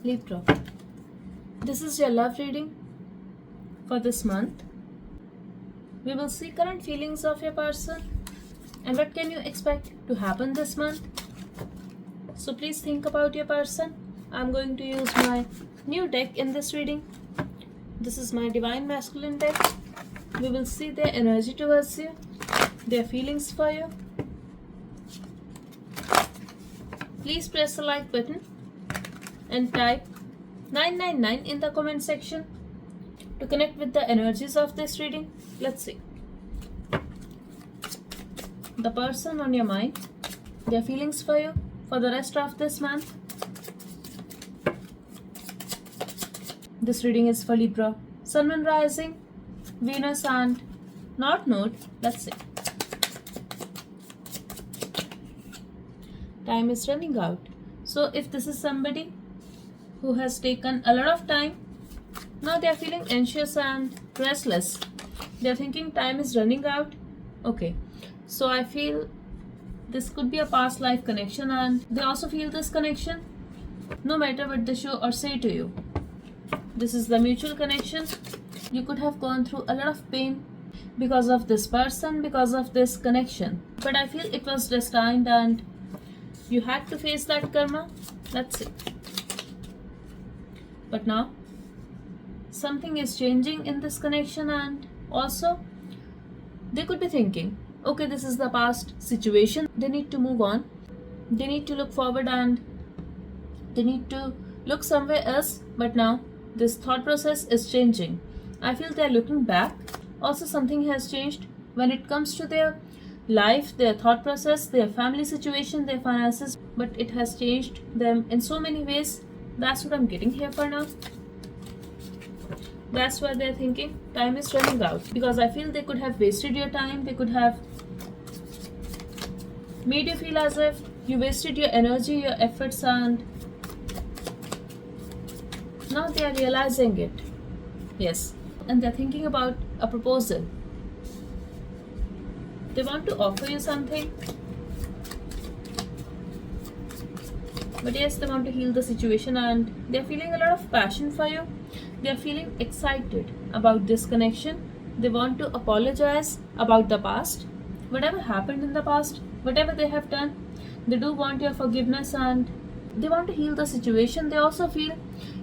Libra. This is your love reading for this month. We will see current feelings of your person and what can you expect to happen this month. So please think about your person. I'm going to use my new deck in this reading. This is my Divine Masculine deck. We will see their energy towards you, their feelings for you. Please press the like button and type 999 in the comment section to connect with the energies of this reading. Let's see. The person on your mind, their feelings for you for the rest of this month. This reading is for Libra, Sun, Moon, Rising, Venus and North Node. Let's see. Time is running out. So if this is somebody who has taken a lot of time, now they are feeling anxious and restless. They are thinking time is running out. Okay, so I feel this could be a past life connection and they also feel this connection no matter what they show or say to you. This is the mutual connection. You could have gone through a lot of pain because of this person, because of this connection. But I feel it was destined and you had to face that karma. Let's see. But now something is changing in this connection and also they could be thinking, okay, this is the past situation. They need to move on. They need to look forward and they need to look somewhere else. But now this thought process is changing. I feel they're looking back. Also something has changed when it comes to their life, their thought process, their family situation, their finances, but it has changed them in so many ways. That's what I'm getting here for now. That's why they're thinking time is running out, because I feel they could have wasted your time. They could have made you feel as if you wasted your energy, your efforts, and now they are realizing it. Yes, and they're thinking about a proposal. They want to offer you something, but yes, they want to heal the situation and they're feeling a lot of passion for you. They're feeling excited about this connection. They want to apologize about the past, whatever happened in the past, whatever they have done. They do want your forgiveness and they want to heal the situation. They also feel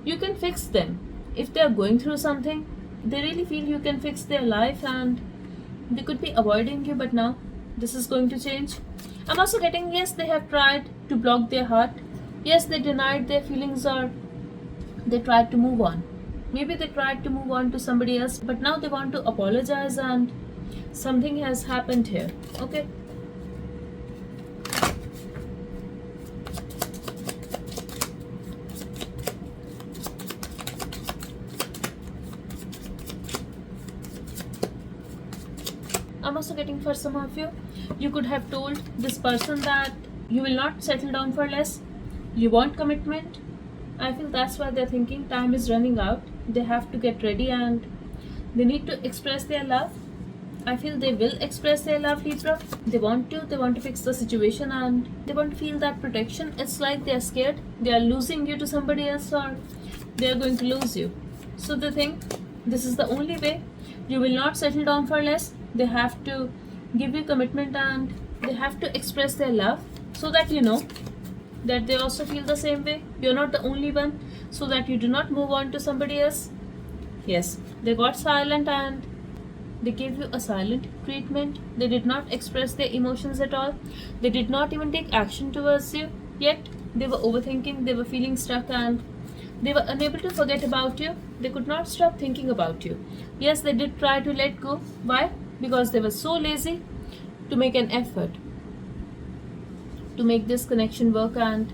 you can fix them. If they're going through something, they really feel you can fix their life and they could be avoiding you, but now this is going to change. I'm also getting, yes, they have tried to block their heart. Yes, they denied their feelings or they tried to move on. Maybe they tried to move on to somebody else, but now they want to apologize and something has happened here. Okay. I'm also getting for some of you, you could have told this person that you will not settle down for less. You want commitment. I feel that's why they're thinking time is running out. They have to get ready and they need to express their love. I feel they will express their love, Libra. They want to fix the situation and they want to feel that protection. It's like they're scared. They are losing you to somebody else or they're going to lose you. So they think this is the only way. You will not settle down for less. They have to give you commitment and they have to express their love so that you know that they also feel the same way. You're not the only one, so that you do not move on to somebody else. Yes, they got silent and they gave you a silent treatment. They did not express their emotions at all. They did not even take action towards you. Yet they were overthinking, they were feeling stuck and they were unable to forget about you. They could not stop thinking about you. Yes, they did try to let go. Why? Because they were so lazy to make an effort to make this connection work, and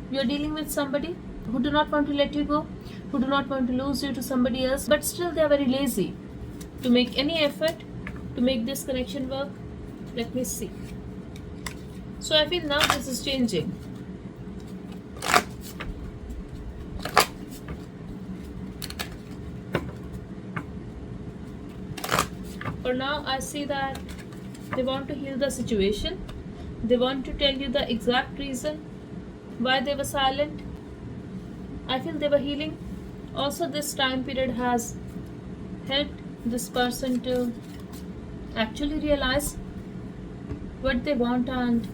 you're dealing with somebody who do not want to let you go, who do not want to lose you to somebody else, but still they are very lazy to make any effort to make this connection work. Let me see. So I feel now this is changing. For now, I see that they want to heal the situation. They want to tell you the exact reason why they were silent. I feel they were healing. Also, this time period has helped this person to actually realize what they want and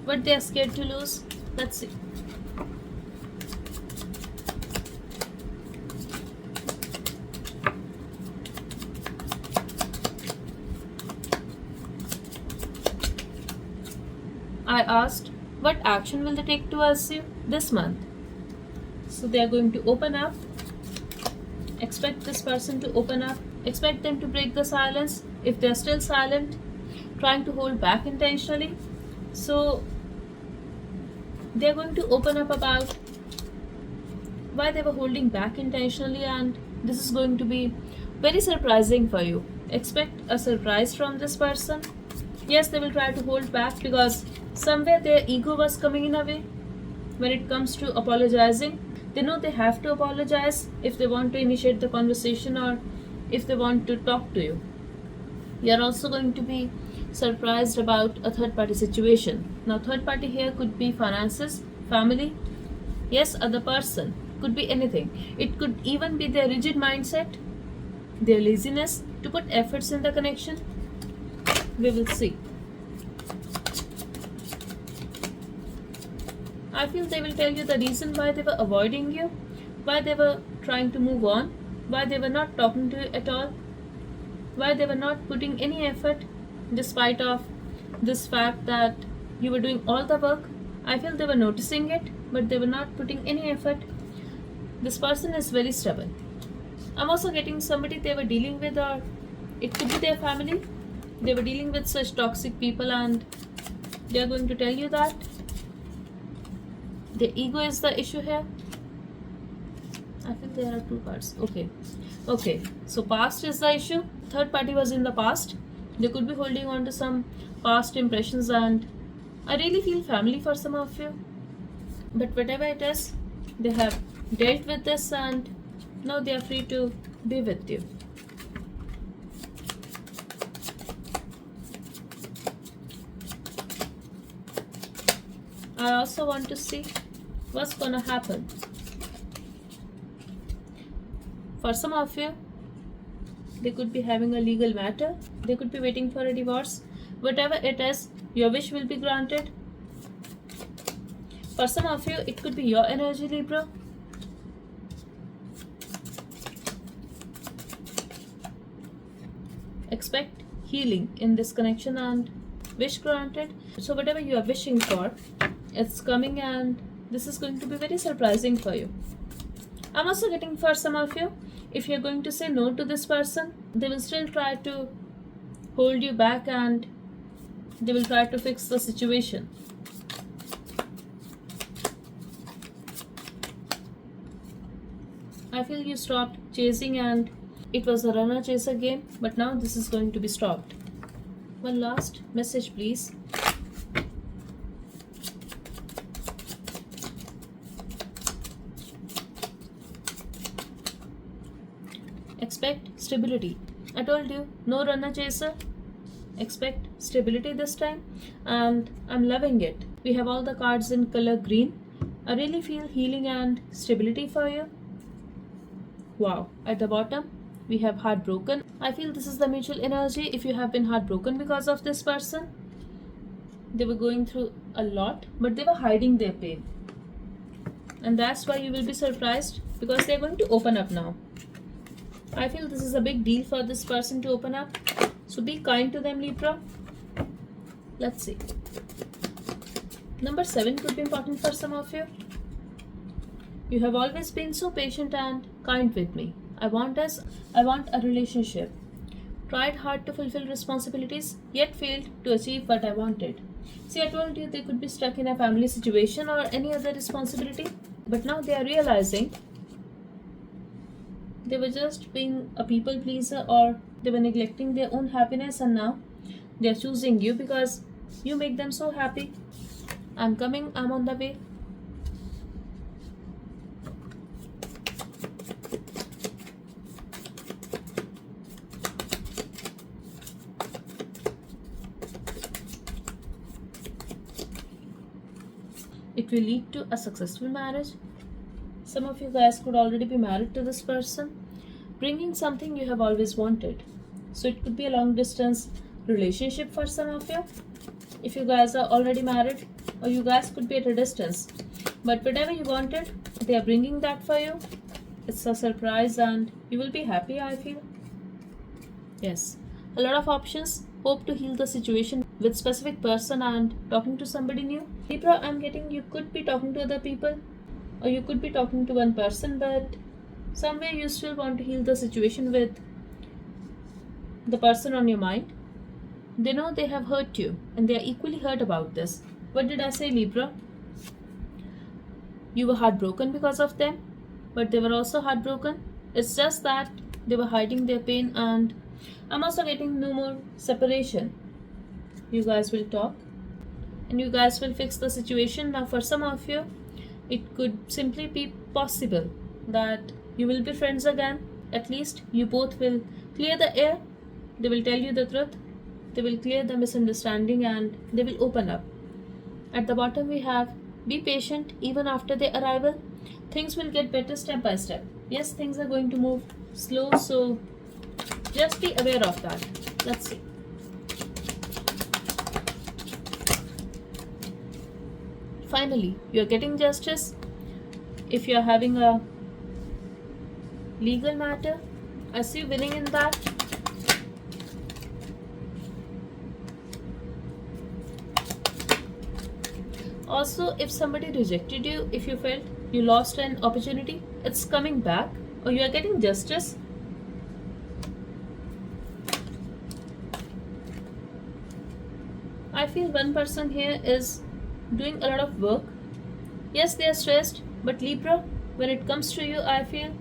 what they are scared to lose. Let's see. I asked, what action will they take towards you this month? So they are going to open up. Expect this person to open up. Expect them to break the silence. If they are still silent, trying to hold back intentionally, so they are going to open up about why they were holding back intentionally, and this is going to be very surprising for you. Expect a surprise from this person. Yes, they will try to hold back because somewhere their ego was coming in a way when it comes to apologizing. They know they have to apologize if they want to initiate the conversation or if they want to talk to you. You are also going to be surprised about a third party situation. Now, third party here could be finances, family, yes, other person, could be anything. It could even be their rigid mindset, their laziness to put efforts in the connection. We will see. I feel they will tell you the reason why they were avoiding you, why they were trying to move on, why they were not talking to you at all, why they were not putting any effort despite of this fact that you were doing all the work. I feel they were noticing it, but they were not putting any effort. This person is very stubborn. I'm also getting somebody they were dealing with, or it could be their family. They were dealing with such toxic people and they are going to tell you that the ego is the issue here. I feel there are two parts. Okay, so past is the issue. Third party was in the past. They could be holding on to some past impressions, and I really feel family for some of you. But whatever it is, they have dealt with this and now they are free to be with you. I also want to see what's gonna happen. For some of you, they could be having a legal matter. They could be waiting for a divorce. Whatever it is, your wish will be granted. For some of you, it could be your energy, Libra. Expect healing in this connection and wish granted. So whatever you are wishing for, it's coming, and this is going to be very surprising for you. I'm also getting for some of you, if you're going to say no to this person, they will still try to hold you back and they will try to fix the situation. I feel you stopped chasing and it was a runner chaser game, but now this is going to be stopped. One last message, please. Expect stability. I told you, no runner chaser. Expect stability this time, and I'm loving it. We have all the cards in color green. I really feel healing and stability for you. Wow. At the bottom, we have heartbroken. I feel this is the mutual energy. If you have been heartbroken because of this person, they were going through a lot, but they were hiding their pain. And that's why you will be surprised because they're going to open up now. I feel this is a big deal for this person to open up. So be kind to them, Libra. Let's see. Number 7 could be important for some of you. You have always been so patient and kind with me. I want a relationship. Tried hard to fulfill responsibilities, yet failed to achieve what I wanted. See, I told you they could be stuck in a family situation or any other responsibility, but now they are realizing they were just being a people pleaser or they were neglecting their own happiness, and now they are choosing you because you make them so happy. I'm coming, I'm on the way. It will lead to a successful marriage. Some of you guys could already be married to this person, bringing something you have always wanted. So it could be a long distance relationship for some of you. If you guys are already married, or you guys could be at a distance. But whatever you wanted, they are bringing that for you. It's a surprise and you will be happy, I feel. Yes, a lot of options. Hope to heal the situation with specific person and talking to somebody new. Libra, I'm getting you could be talking to other people, or you could be talking to one person, but somewhere you still want to heal the situation with the person on your mind. They know they have hurt you and they are equally hurt about this. What did I say, Libra? You were heartbroken because of them, but they were also heartbroken. It's just that they were hiding their pain, and I'm also getting no more separation. You guys will talk and you guys will fix the situation. Now, for some of you, it could simply be possible that you will be friends again. At least you both will clear the air. They will tell you the truth. They will clear the misunderstanding and they will open up. At the bottom, we have be patient even after their arrival. Things will get better step by step. Yes, things are going to move slow, so just be aware of that. Let's see. Finally, you are getting justice. If you are having a legal matter, I see you winning in that. Also, if somebody rejected you, if you felt you lost an opportunity, it's coming back, or you are getting justice. I feel one person here is doing a lot of work. Yes, they are stressed, but Libra, when it comes to you, I feel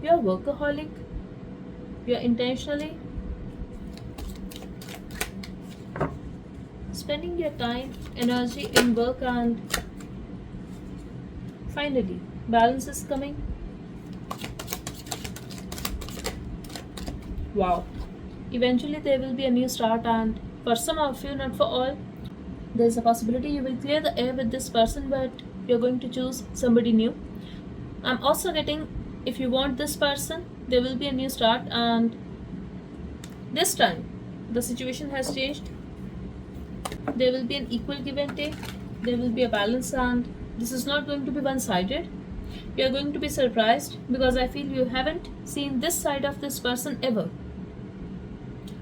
you are workaholic. You are intentionally spending your time, energy in work, and finally, balance is coming. Wow. Eventually, there will be a new start, and for some of you, not for all, there's a possibility you will clear the air with this person, but you're going to choose somebody new. I'm also getting, if you want this person, there will be a new start, and this time, the situation has changed. There will be an equal give and take. There will be a balance, and this is not going to be one-sided. You are going to be surprised because I feel you haven't seen this side of this person ever.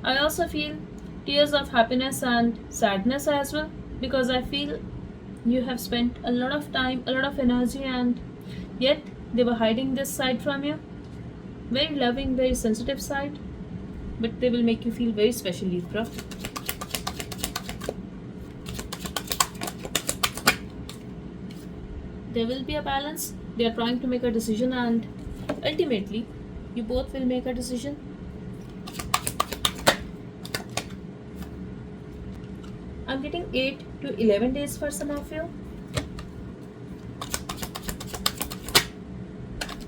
I also feel tears of happiness and sadness as well, because I feel you have spent a lot of time, a lot of energy, and yet they were hiding this side from you. Very loving, very sensitive side, but they will make you feel very special, Libra. There will be a balance. They are trying to make a decision, and ultimately, you both will make a decision. I'm getting 8 to 11 days for some of you.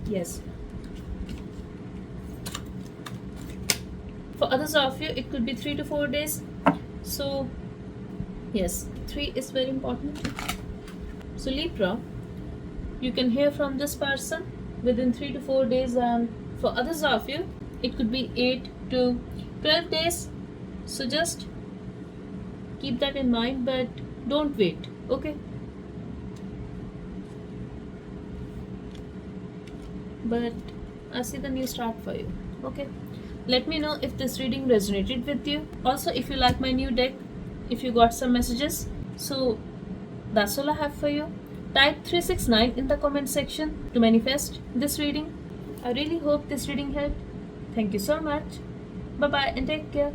Yes. For others of you, it could be 3 to 4 days. So, yes, 3 is very important. So, Libra, you can hear from this person within 3 to 4 days, and for others of you, it could be 8 to 12 days. So, just keep that in mind, but don't wait, okay? But I see the new start for you, okay? Let me know if this reading resonated with you. Also, if you like my new deck, if you got some messages, so that's all I have for you. Type 369 in the comment section to manifest this reading. I really hope this reading helped. Thank you so much. Bye bye and take care.